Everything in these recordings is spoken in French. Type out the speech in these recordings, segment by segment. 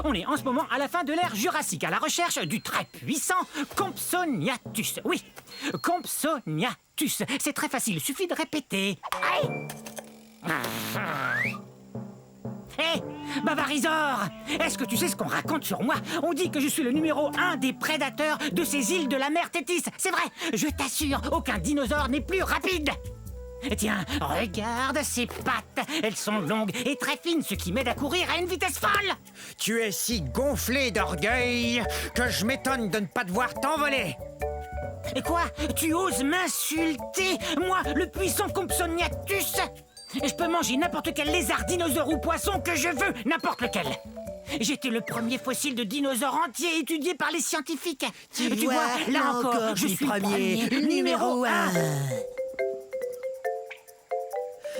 On est en ce moment à la fin de l'ère Jurassique, à la recherche du très puissant Compsognathus. Oui, Compsognathus. C'est très facile, suffit de répéter. Hé, Bavarizor, est-ce que tu sais ce qu'on raconte sur moi? On dit que je suis le numéro 1 des prédateurs de ces îles de la mer Tétis. C'est vrai, je t'assure, aucun dinosaure n'est plus rapide. Tiens, regarde ces pattes. Elles sont longues et très fines, ce qui m'aide à courir à une vitesse folle. Tu es si gonflé d'orgueil que je m'étonne de ne pas te voir t'envoler. Et quoi? Tu oses m'insulter? Moi, le puissant Compsognathus? Je peux manger n'importe quel lézard, dinosaure ou poisson que je veux, n'importe lequel. J'étais le premier fossile de dinosaure entier étudié par les scientifiques. Tu vois, là encore, je suis le premier, numéro 1.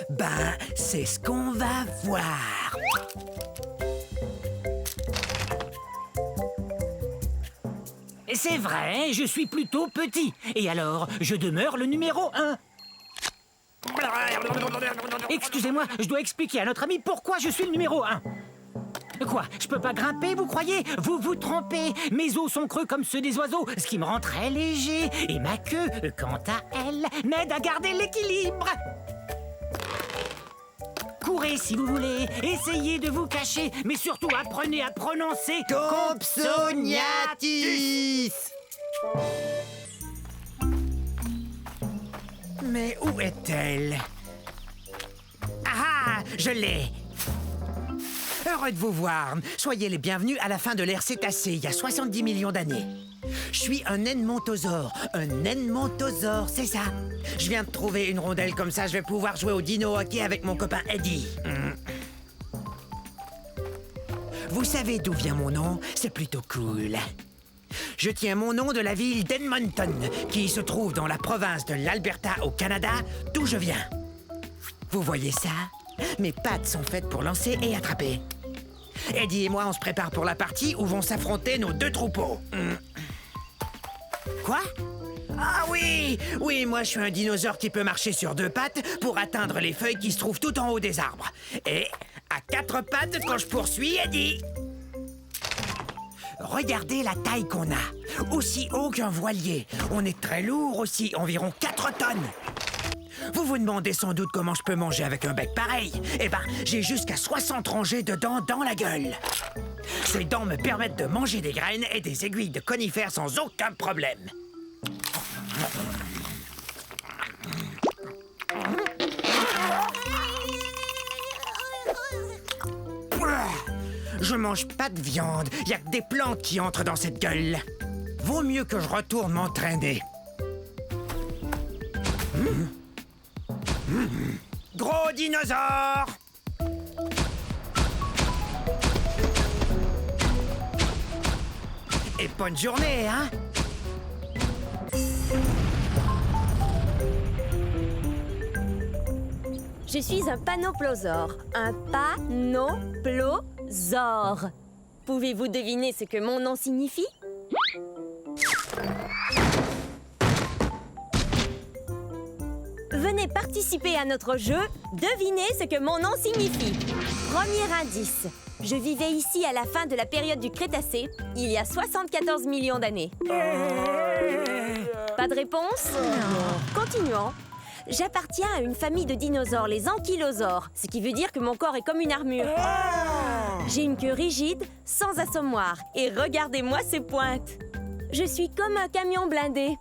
Ben, c'est ce qu'on va voir. C'est vrai, je suis plutôt petit. Et alors, je demeure le numéro 1. Excusez-moi, je dois expliquer à notre ami pourquoi je suis le numéro 1. Quoi? Je peux pas grimper, vous croyez? Vous vous trompez. Mes os sont creux comme ceux des oiseaux, ce qui me rend très léger. Et ma queue, quant à elle, m'aide à garder l'équilibre. Courez si vous voulez, essayez de vous cacher, mais surtout apprenez à prononcer Compsognathus. Mais où est-elle? Ah, je l'ai! Heureux de vous voir. Soyez les bienvenus à la fin de l'ère cétacée, il y a 70 millions d'années. Je suis un edmontosaure. Un edmontosaure, c'est ça. Je viens de trouver une rondelle comme ça, je vais pouvoir jouer au dino hockey avec mon copain Eddie. Vous savez d'où vient mon nom? C'est plutôt cool. Je tiens mon nom de la ville d'Edmonton, qui se trouve dans la province de l'Alberta au Canada, d'où je viens. Vous voyez ça? Mes pattes sont faites pour lancer et attraper. Eddie et moi, on se prépare pour la partie où vont s'affronter nos deux troupeaux. Quoi? Ah oui! Oui, moi je suis un dinosaure qui peut marcher sur deux pattes pour atteindre les feuilles qui se trouvent tout en haut des arbres. Et à quatre pattes quand je poursuis Eddie. Regardez la taille qu'on a. Aussi haut qu'un voilier. On est très lourd aussi, environ 4 tonnes. Vous vous demandez sans doute comment je peux manger avec un bec pareil. Eh ben, j'ai jusqu'à 60 rangées de dents dans la gueule. Ces dents me permettent de manger des graines et des aiguilles de conifères sans aucun problème. Je mange pas de viande, y a que des plantes qui entrent dans cette gueule. Vaut mieux que je retourne m'entraîner. Gros dinosaure! Et bonne journée, hein? Je suis un panoplosaure. Un panoplosaure. Pouvez-vous deviner ce que mon nom signifie? Venez participer à notre jeu. Devinez ce que mon nom signifie. Premier indice. Je vivais ici à la fin de la période du Crétacé, il y a 74 millions d'années. Pas de réponse? Non. Continuons. J'appartiens à une famille de dinosaures, les ankylosaures, ce qui veut dire que mon corps est comme une armure. J'ai une queue rigide, sans assommoir, et regardez-moi ces pointes. Je suis comme un camion blindé.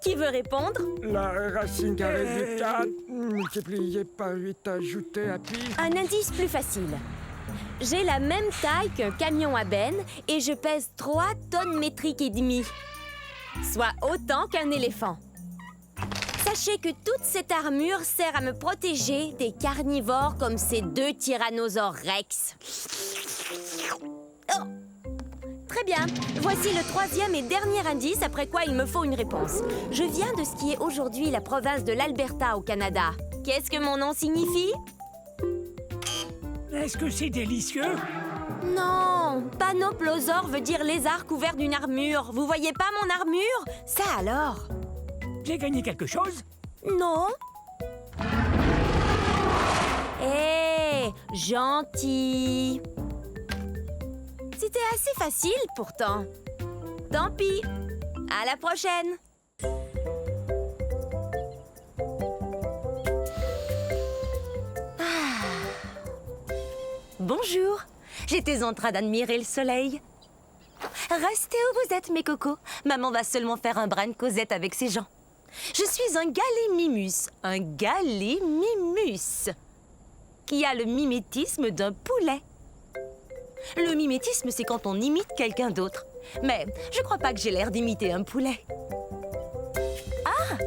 Qui veut répondre? La racine carrée du 4, multiplié par 8 ajouté à pi. Un indice plus facile. J'ai la même taille qu'un camion à benne et je pèse 3 tonnes métriques et demie, soit autant qu'un éléphant. Sachez que toute cette armure sert à me protéger des carnivores comme ces deux tyrannosaures rex. Oh! Très bien. Voici le troisième et dernier indice, après quoi il me faut une réponse. Je viens de ce qui est aujourd'hui la province de l'Alberta au Canada. Qu'est-ce que mon nom signifie? Est-ce que c'est délicieux? Non, panoplosaure veut dire lézard couvert d'une armure. Vous voyez pas mon armure? Ça alors? J'ai gagné quelque chose? Non. Hé, gentil. C'était assez facile, pourtant. Tant pis. À la prochaine. Bonjour. J'étais en train d'admirer le soleil. Restez où vous êtes, mes cocos. Maman va seulement faire un brin de causette avec ses gens. Je suis un gallimimus. Un gallimimus. Qui a le mimétisme d'un poulet. Le mimétisme, c'est quand on imite quelqu'un d'autre. Mais je crois pas que j'ai l'air d'imiter un poulet. Ah!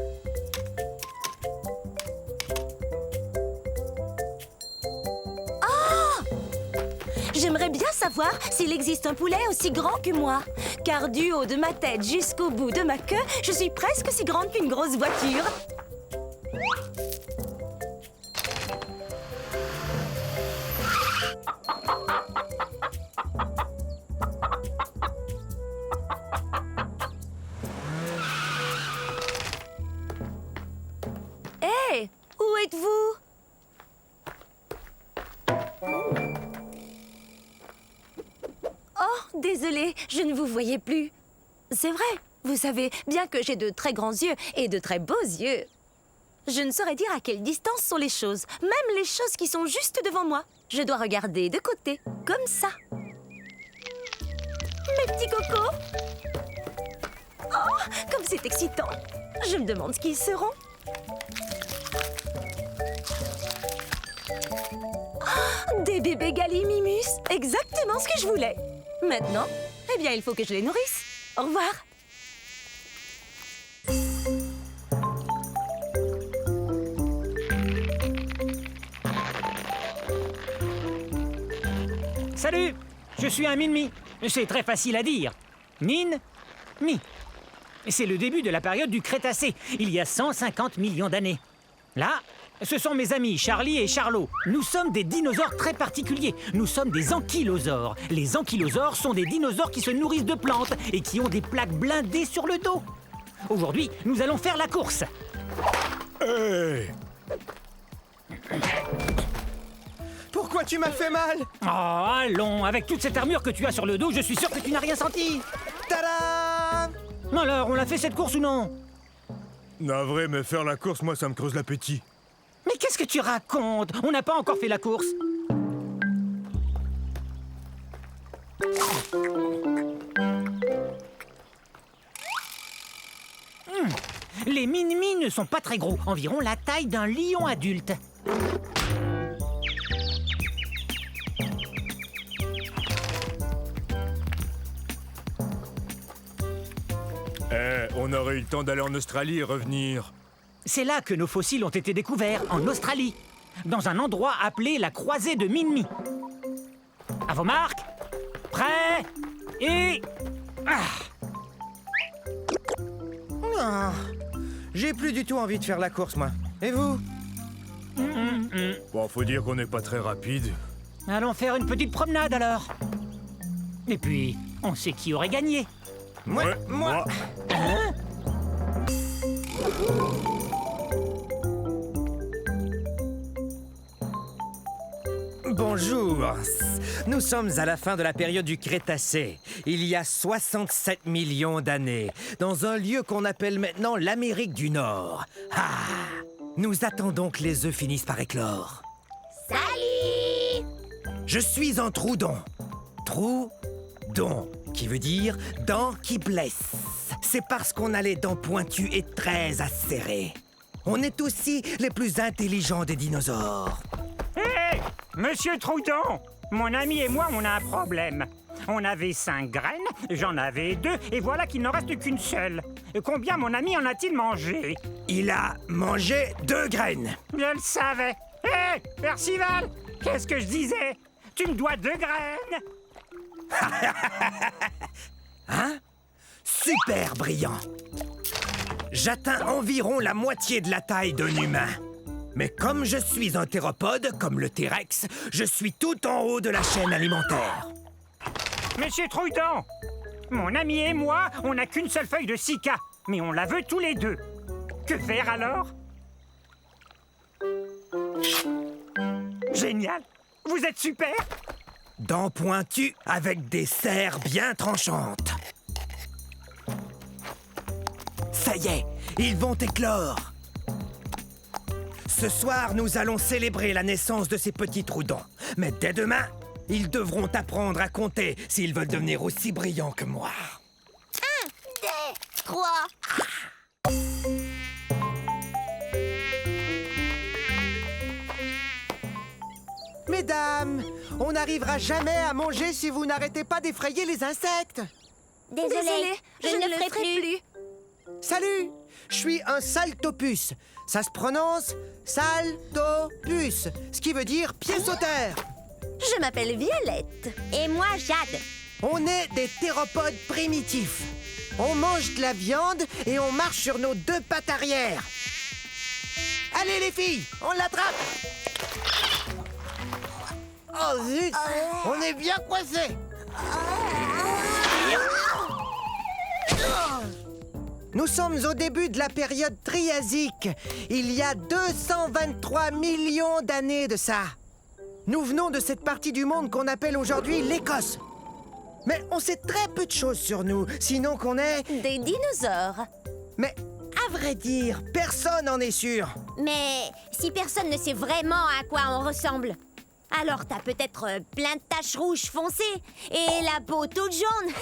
J'aimerais bien savoir s'il existe un poulet aussi grand que moi. Car du haut de ma tête jusqu'au bout de ma queue, je suis presque aussi grande qu'une grosse voiture. Hé, où êtes-vous? Oh, désolée, je ne vous voyais plus. C'est vrai, vous savez bien que j'ai de très grands yeux et de très beaux yeux. Je ne saurais dire à quelle distance sont les choses, même les choses qui sont juste devant moi. Je dois regarder de côté, comme ça. Mes petits cocos. Oh, comme c'est excitant. Je me demande ce qu'ils seront. Oh, des bébés gallimimus, exactement ce que je voulais. Maintenant, eh bien, il faut que je les nourrisse. Au revoir. Salut, je suis un Min-Mi. C'est très facile à dire. Min-Mi. C'est le début de la période du Crétacé, il y a 150 millions d'années. Là, ce sont mes amis Charlie et Charlot. Nous sommes des dinosaures très particuliers. Nous sommes des ankylosaures. Les ankylosaures sont des dinosaures qui se nourrissent de plantes et qui ont des plaques blindées sur le dos. Aujourd'hui, nous allons faire la course. Hey! Pourquoi tu m'as fait mal? Oh, allons, avec toute cette armure que tu as sur le dos, je suis sûr que tu n'as rien senti. Tada! Alors, on l'a fait cette course ou non? Navré, mais faire la course, moi, ça me creuse l'appétit. Mais qu'est-ce que tu racontes? On n'a pas encore fait la course. Les Min-Mi ne sont pas très gros, environ la taille d'un lion adulte. On aurait eu le temps d'aller en Australie et revenir. C'est là que nos fossiles ont été découverts, en Australie, dans un endroit appelé la croisée de Min-Mi. À vos marques, prêts et... Ah, j'ai plus du tout envie de faire la course, moi. Et vous? Bon, faut dire qu'on n'est pas très rapide. Allons faire une petite promenade alors. Et puis, on sait qui aurait gagné. Moi. Bonjour. Nous sommes à la fin de la période du Crétacé, il y a 67 millions d'années, dans un lieu qu'on appelle maintenant l'Amérique du Nord. Ah! Nous attendons que les œufs finissent par éclore. Salut! Je suis un Troudon. Troudon, qui veut dire dents qui blessent. C'est parce qu'on a les dents pointues et très acérées. On est aussi les plus intelligents des dinosaures. Hé! Monsieur Troudon! Mon ami et moi, on a un problème. On avait 5 graines, j'en avais 2, et voilà qu'il n'en reste qu'une seule. Combien mon ami en a-t-il mangé? Il a mangé 2 graines. Je le savais. Hé! Percival! Qu'est-ce que je disais? Tu me dois 2 graines! Hein? Super brillant. J'atteins environ la moitié de la taille d'un humain. Mais comme je suis un théropode, comme le T-Rex, je suis tout en haut de la chaîne alimentaire. Monsieur Troudon! Mon ami et moi, on n'a qu'une seule feuille de cica, mais on la veut tous les deux. Que faire alors? Génial! Vous êtes super! Dents pointues avec des serres bien tranchantes. Ça y est, ils vont éclore. Ce soir, nous allons célébrer la naissance de ces petits trous-dents. Mais dès demain, ils devront apprendre à compter s'ils veulent devenir aussi brillants que moi. 1, 2, 3. Mesdames, on n'arrivera jamais à manger si vous n'arrêtez pas d'effrayer les insectes. Désolée, je ne le ferai plus. Salut, je suis un saltopus. Ça se prononce saltopus, ce qui veut dire pied sauteur. Je m'appelle Violette. Et moi, Jade. On est des théropodes primitifs. On mange de la viande et on marche sur nos 2 pattes arrière. Allez les filles, on l'attrape. Oh zut, on est bien coincés. Nous sommes au début de la période Triasique. Il y a 223 millions d'années de ça. Nous venons de cette partie du monde qu'on appelle aujourd'hui l'Écosse. Mais on sait très peu de choses sur nous, sinon qu'on est... Des dinosaures. Mais à vrai dire, personne n'en est sûr. Mais si personne ne sait vraiment à quoi on ressemble, alors t'as peut-être plein de taches rouges foncées et la peau toute jaune.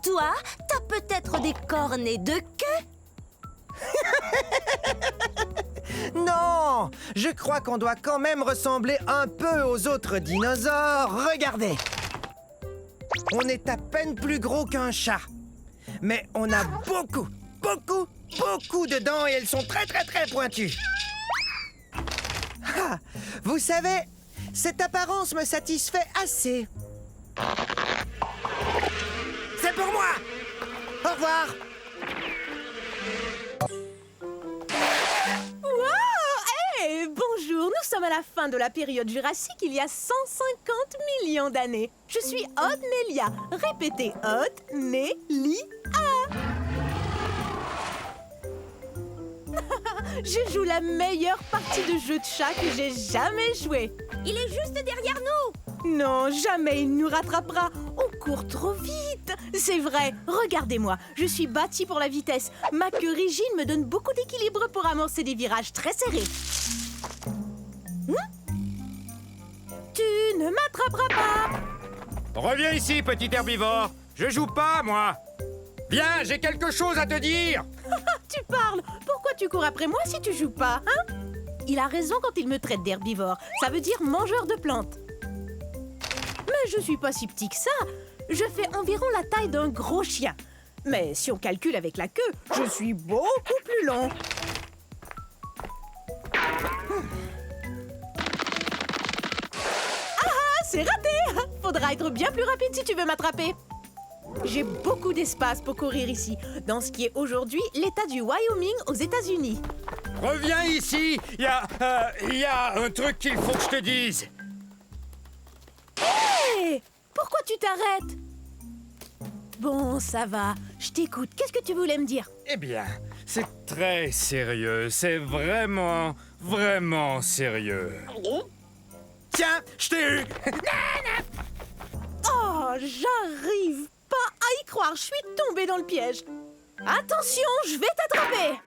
Toi, t'as peut-être des cornes et 2 queues. Non, je crois qu'on doit quand même ressembler un peu aux autres dinosaures. Regardez. On est à peine plus gros qu'un chat. Mais on a beaucoup de dents et elles sont très pointues. Ah, vous savez, cette apparence me satisfait assez. C'est pour moi. Au revoir. Bonjour, nous sommes à la fin de la période jurassique il y a 150 millions d'années. Je suis Odnelia. Répétez Odnelia. Je joue la meilleure partie de jeu de chat que j'ai jamais joué. Il est juste derrière nous. Non, jamais il nous rattrapera. On court trop vite. C'est vrai, regardez-moi. Je suis bâtie pour la vitesse. Ma queue rigide me donne beaucoup d'équilibre pour amorcer des virages très serrés. Tu ne m'attraperas pas. Reviens ici, petit herbivore. Je joue pas, moi. Viens, j'ai quelque chose à te dire. Tu parles. Pourquoi tu cours après moi si tu joues pas, hein? Il a raison quand il me traite d'herbivore. Ça veut dire mangeur de plantes. Mais je suis pas si petit que ça. Je fais environ la taille d'un gros chien. Mais si on calcule avec la queue, je suis beaucoup plus long. Ah, c'est raté! Faudra être bien plus rapide si tu veux m'attraper. J'ai beaucoup d'espace pour courir ici, dans ce qui est aujourd'hui l'État du Wyoming aux États-Unis. Reviens ici. Il y a un truc qu'il faut que je te dise. Hé! Pourquoi tu t'arrêtes? Bon, ça va. Je t'écoute. Qu'est-ce que tu voulais me dire? Eh bien, c'est très sérieux. C'est vraiment sérieux. Tiens, je t'ai eu. Oh, j'arrive pas à y croire. Je suis tombée dans le piège. Attention, je vais t'attraper.